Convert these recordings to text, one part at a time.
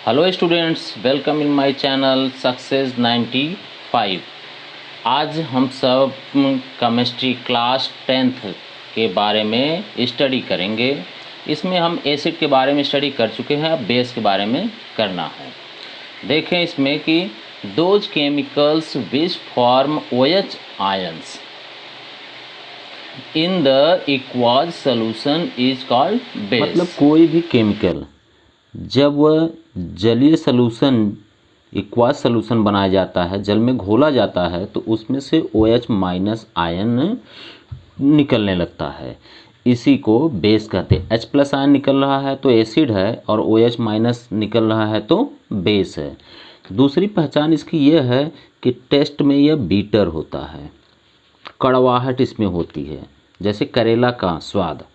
Hello students, welcome in my channel success 95। आज हम सब केमिस्ट्री क्लास 10th के बारे में स्टडी करेंगे। इसमें हम एसिड के बारे में स्टडी कर चुके हैं, अब बेस के बारे में करना है। देखें इसमें कि those chemicals which form OH ions in the aqueous solution is called base. मतलब कोई भी केमिकल जब वह जलीय सॉल्यूशन एक्वास सॉल्यूशन बनाया जाता है, जल में घोला जाता है, तो उसमें से OH माइनस आयन निकलने लगता है। इसी को बेस कहते हैं। H प्लस आयन निकल रहा है तो एसिड है, और OH माइनस निकल रहा है तो बेस है। दूसरी पहचान इसकी यह है कि टेस्ट में यह बीटर होता है, कड़वाहट इसमें होती है, जैसे करेला का स्वाद,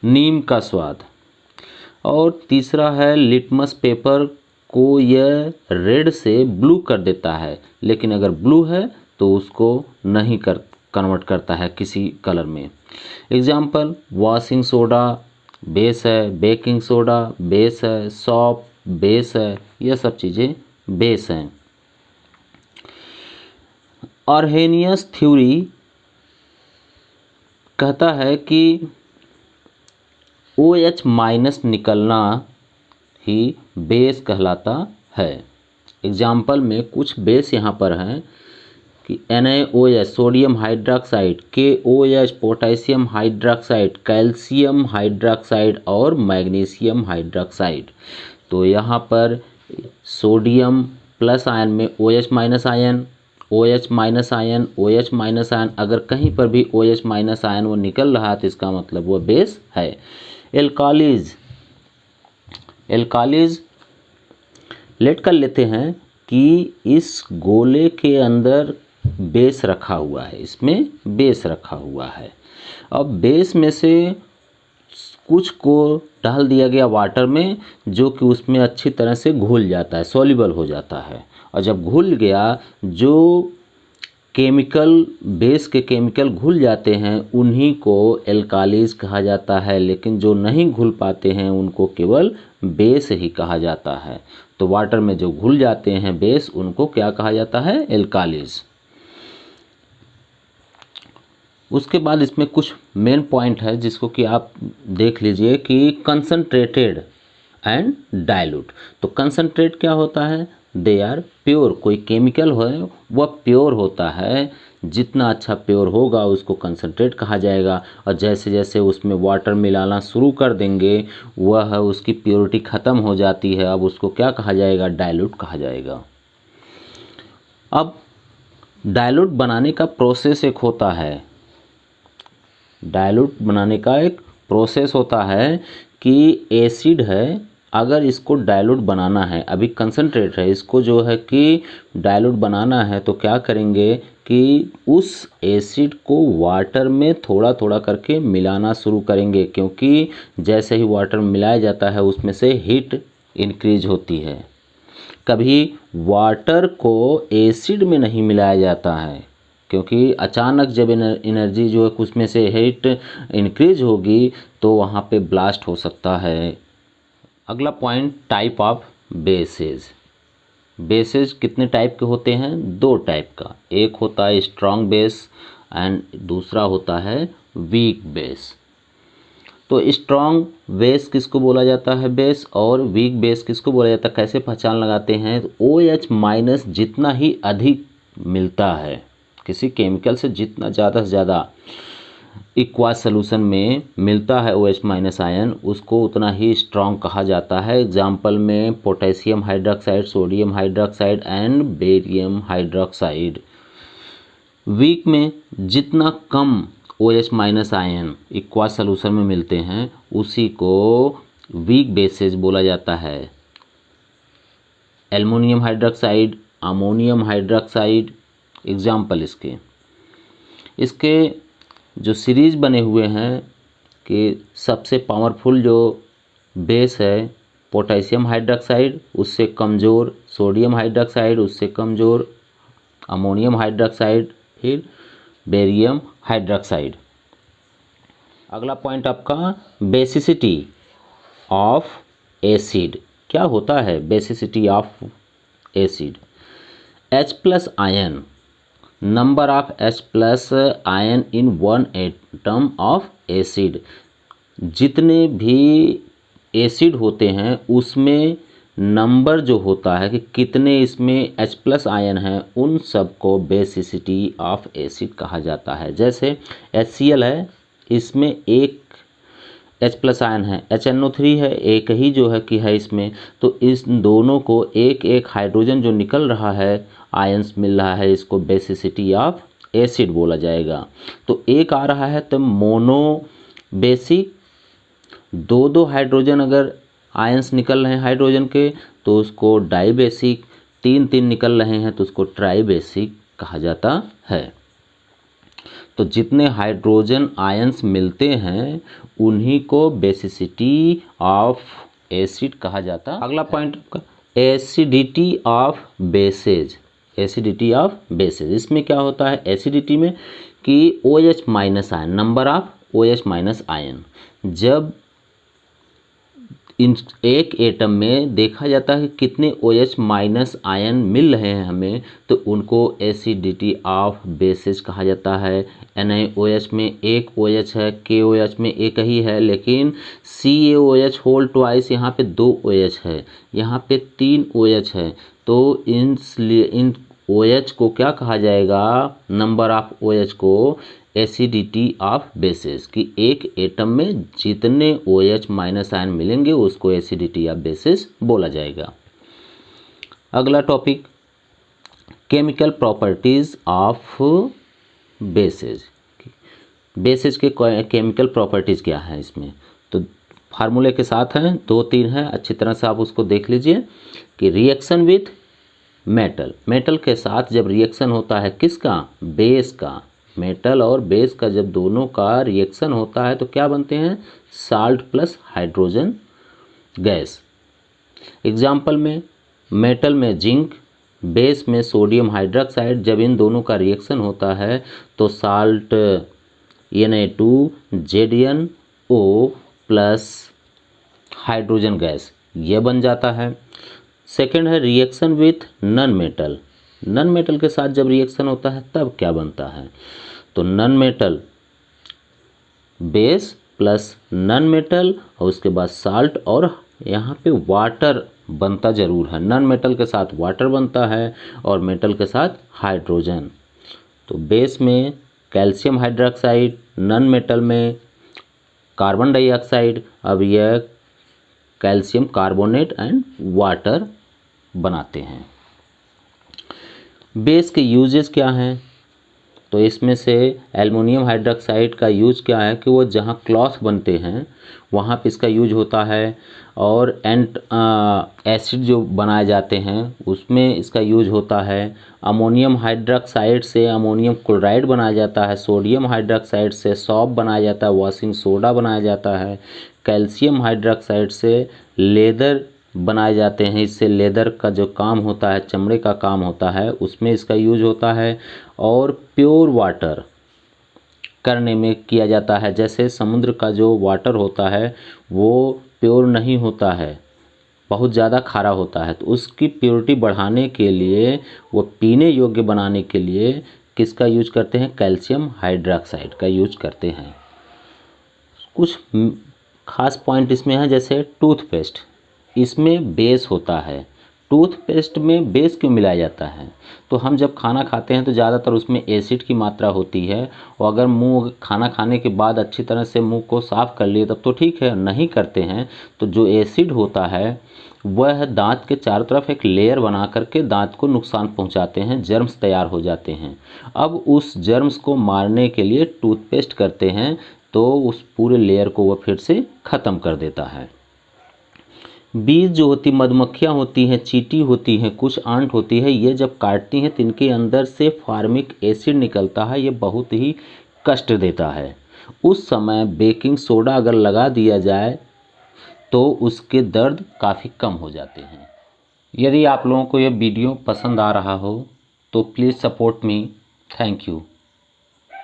नीम का स्वाद। और तीसरा है लिटमस पेपर को यह रेड से ब्लू कर देता है, लेकिन अगर ब्लू है तो उसको नहीं कन्वर्ट करता है किसी कलर में। एग्जाम्पल, वॉशिंग सोडा बेस है, बेकिंग सोडा बेस है, सॉप बेस है, यह सब चीज़ें बेस हैं। आर्हेनियस थ्योरी कहता है कि OH माइनस निकलना ही बेस कहलाता है। एग्जाम्पल में कुछ बेस यहाँ पर हैं कि NaOH sodium hydroxide, KOH potassium hydroxide, calcium hydroxide और मैग्नीशियम हाइड्रोक्साइड। तो यहाँ पर सोडियम प्लस आयन में OH minus ion, OH minus ion, OH minus ion, अगर कहीं पर भी OH माइनस आयन वो निकल रहा है तो इसका मतलब वो बेस है। एल्कालीज लेट कर लेते हैं कि इस गोले के अंदर बेस रखा हुआ है, इसमें बेस रखा हुआ है। अब बेस में से कुछ को डाल दिया गया वाटर में, जो कि उसमें अच्छी तरह से घुल जाता है, सॉल्युबल हो जाता है। और जब घुल गया, जो केमिकल बेस के केमिकल घुल जाते हैं उन्हीं को एल्कालीज कहा जाता है, लेकिन जो नहीं घुल पाते हैं उनको केवल बेस ही कहा जाता है। तो वाटर में जो घुल जाते हैं बेस, उनको क्या कहा जाता है? एल्कालीज। उसके बाद इसमें कुछ मेन पॉइंट है जिसको कि आप देख लीजिए कि कंसंट्रेटेड एंड डाइल्यूट। तो कंसंट्रेट क्या होता है? They are pure. कोई केमिकल हो वह प्योर होता है, जितना अच्छा प्योर होगा उसको कंसंट्रेट कहा जाएगा। और जैसे जैसे उसमें वाटर मिलाना शुरू कर देंगे, वह उसकी प्योरिटी ख़त्म हो जाती है। अब उसको क्या कहा जाएगा? डाइल्यूट कहा जाएगा। अब डाइल्यूट बनाने का प्रोसेस एक होता है, डाइल्यूट बनाने का एक प्रोसेस होता है कि एसिड है, अगर इसको डाइल्यूट बनाना है, अभी कंसंट्रेट है, इसको जो है कि डाइल्यूट बनाना है, तो क्या करेंगे कि उस एसिड को वाटर में थोड़ा थोड़ा करके मिलाना शुरू करेंगे, क्योंकि जैसे ही वाटर मिलाया जाता है उसमें से हीट इंक्रीज होती है। कभी वाटर को एसिड में नहीं मिलाया जाता है, क्योंकि अचानक जब एनर्जी जो है उसमें से हीट इंक्रीज होगी तो वहाँ पे ब्लास्ट हो सकता है। अगला point, type of bases. Bases कितने टाइप के होते हैं? 2 टाइप का। एक होता है स्ट्रॉन्ग बेस एंड दूसरा होता है वीक बेस। तो स्ट्रॉन्ग बेस किसको बोला जाता है बेस, और वीक बेस किसको बोला जाता है? कैसे पहचान लगाते हैं? तो OH माइनस जितना ही अधिक मिलता है किसी केमिकल से, जितना ज़्यादा से ज़्यादा एक्वास सॉल्यूशन में मिलता है OH माइनस आयन, उसको उतना ही स्ट्रॉन्ग कहा जाता है। एग्जाम्पल में potassium hydroxide, sodium hydroxide and barium hydroxide. Weak में जितना कम OH minus ion aqueous solution में मिलते हैं उसी को वीक बेसेस बोला जाता है। Aluminium hydroxide, ammonium hydroxide example इसके जो सीरीज बने हुए हैं कि सबसे पावरफुल जो बेस है पोटेशियम हाइड्रोक्साइड, उससे कमज़ोर सोडियम हाइड्रोक्साइड, उससे कमज़ोर अमोनियम हाइड्रोक्साइड, फिर बेरियम हाइड्रोक्साइड। अगला पॉइंट आपका बेसिसिटी ऑफ एसिड। क्या होता है basicity of acid? H plus ion, number of H plus ion in one atom of acid. जितने भी एसिड होते हैं उसमें नंबर जो होता है कि कितने इसमें H प्लस आयन है, उन सब को बेसिसिटी ऑफ एसिड कहा जाता है। जैसे HCl है, इसमें एक H प्लस आयन है, HNO3 है, एक ही जो है कि है इसमें, तो इस दोनों को एक एक हाइड्रोजन जो निकल रहा है, आयंस मिल रहा है, इसको बेसिसिटी ऑफ एसिड बोला जाएगा। तो एक आ रहा है तो मोनो बेसिक, दो दो हाइड्रोजन अगर आयंस निकल रहे हैं हाइड्रोजन के तो उसको डाई बेसिक, तीन तीन निकल रहे हैं तो उसको ट्राई बेसिक कहा जाता है। तो जितने हाइड्रोजन आयंस मिलते हैं उन्हीं को बेसिसिटी ऑफ एसिड कहा जाता है। अगला पॉइंट आपका acidity of bases. Acidity of bases, इसमें क्या होता है एसिडिटी में कि OH minus ion, number of OH minus ion, जब इन एक एटम में देखा जाता है कि कितने OH माइनस आयन मिल रहे हैं हमें, तो उनको एसिडिटी ऑफ बेसेज कहा जाता है। NaOH में एक OH है, KOH में एक ही है, लेकिन CaOH होल ट्वाइस यहाँ पे 2 OH है, यहाँ पे 3 OH है, तो इन OH को क्या कहा जाएगा, नंबर ऑफ OH को एसिडिटी ऑफ बेसेस, कि एक एटम में जितने OH माइनस आयन मिलेंगे उसको एसिडिटी ऑफ बेसेस बोला जाएगा। अगला topic chemical properties of bases. Bases के केमिकल प्रॉपर्टीज क्या है इसमें, तो फार्मूले के साथ हैं, 2-3 हैं, अच्छी तरह से आप उसको देख लीजिए कि रिएक्शन विथ मेटल, मेटल के साथ जब रिएक्शन होता है किसका, बेस का, मेटल और बेस का जब दोनों का रिएक्शन होता है तो क्या बनते हैं, salt plus hydrogen gas. Example में मेटल में जिंक, बेस में सोडियम हाइड्रोक्साइड, जब इन दोनों का रिएक्शन होता है तो salt Na2ZnO plus hydrogen gas ये बन जाता है। सेकेंड है reaction with non metal, non metal के साथ जब रिएक्शन होता है तब क्या बनता है, तो non metal base plus non metal और उसके बाद साल्ट, और यहाँ पे वाटर बनता ज़रूर है, नॉन मेटल के साथ वाटर बनता है और मेटल के साथ हाइड्रोजन। तो बेस में कैल्शियम हाइड्रोक्साइड, नॉन मेटल में कार्बन डाइऑक्साइड, अब यह कैल्शियम कार्बोनेट एंड वाटर बनाते हैं। बेस के यूजेस क्या हैं, तो इसमें से एल्युमिनियम हाइड्रोक्साइड का यूज क्या है कि वो जहाँ क्लॉथ बनते हैं वहाँ पे इसका यूज होता है, और एसिड जो बनाए जाते हैं उसमें इसका यूज होता है। अमोनियम हाइड्रोक्साइड से अमोनियम क्लोराइड बनाया जाता है, सोडियम हाइड्रोक्साइड से सॉप बनाया जाता है, वॉशिंग सोडा बनाया जाता है, कैल्शियम हाइड्रोक्साइड से लेदर बनाए जाते हैं, इससे लेदर का जो काम होता है, चमड़े का काम होता है, उसमें इसका यूज होता है। और प्योर वाटर करने में किया जाता है, जैसे समुद्र का जो वाटर होता है वो प्योर नहीं होता है, बहुत ज़्यादा खारा होता है, तो उसकी प्योरिटी बढ़ाने के लिए, वो पीने योग्य बनाने के लिए किसका यूज करते हैं, कैल्शियम हाइड्रोक्साइड का यूज करते हैं। कुछ खास पॉइंट इसमें है, जैसे टूथपेस्ट, इसमें बेस होता है, टूथपेस्ट में बेस क्यों मिलाया जाता है, तो हम जब खाना खाते हैं तो ज़्यादातर उसमें एसिड की मात्रा होती है, और अगर मुंह खाना खाने के बाद अच्छी तरह से मुंह को साफ़ कर लिए तब तो ठीक है, नहीं करते हैं तो जो एसिड होता है वह दांत के चारों तरफ एक लेयर बना करके दांत को नुकसान पहुंचाते हैं, जर्म्स तैयार हो जाते हैं। अब उस जर्म्स को मारने के लिए टूथपेस्ट करते हैं तो उस पूरे लेयर को वह फिर से ख़त्म कर देता है। बीज जो होती, मधुमक्खियाँ होती हैं, चींटी होती हैं, कुछ आंट होती है, ये जब काटती हैं तो इनके अंदर से फार्मिक एसिड निकलता है, ये बहुत ही कष्ट देता है। उस समय बेकिंग सोडा अगर लगा दिया जाए तो उसके दर्द काफ़ी कम हो जाते हैं। यदि आप लोगों को यह वीडियो पसंद आ रहा हो तो please support me. Thank you.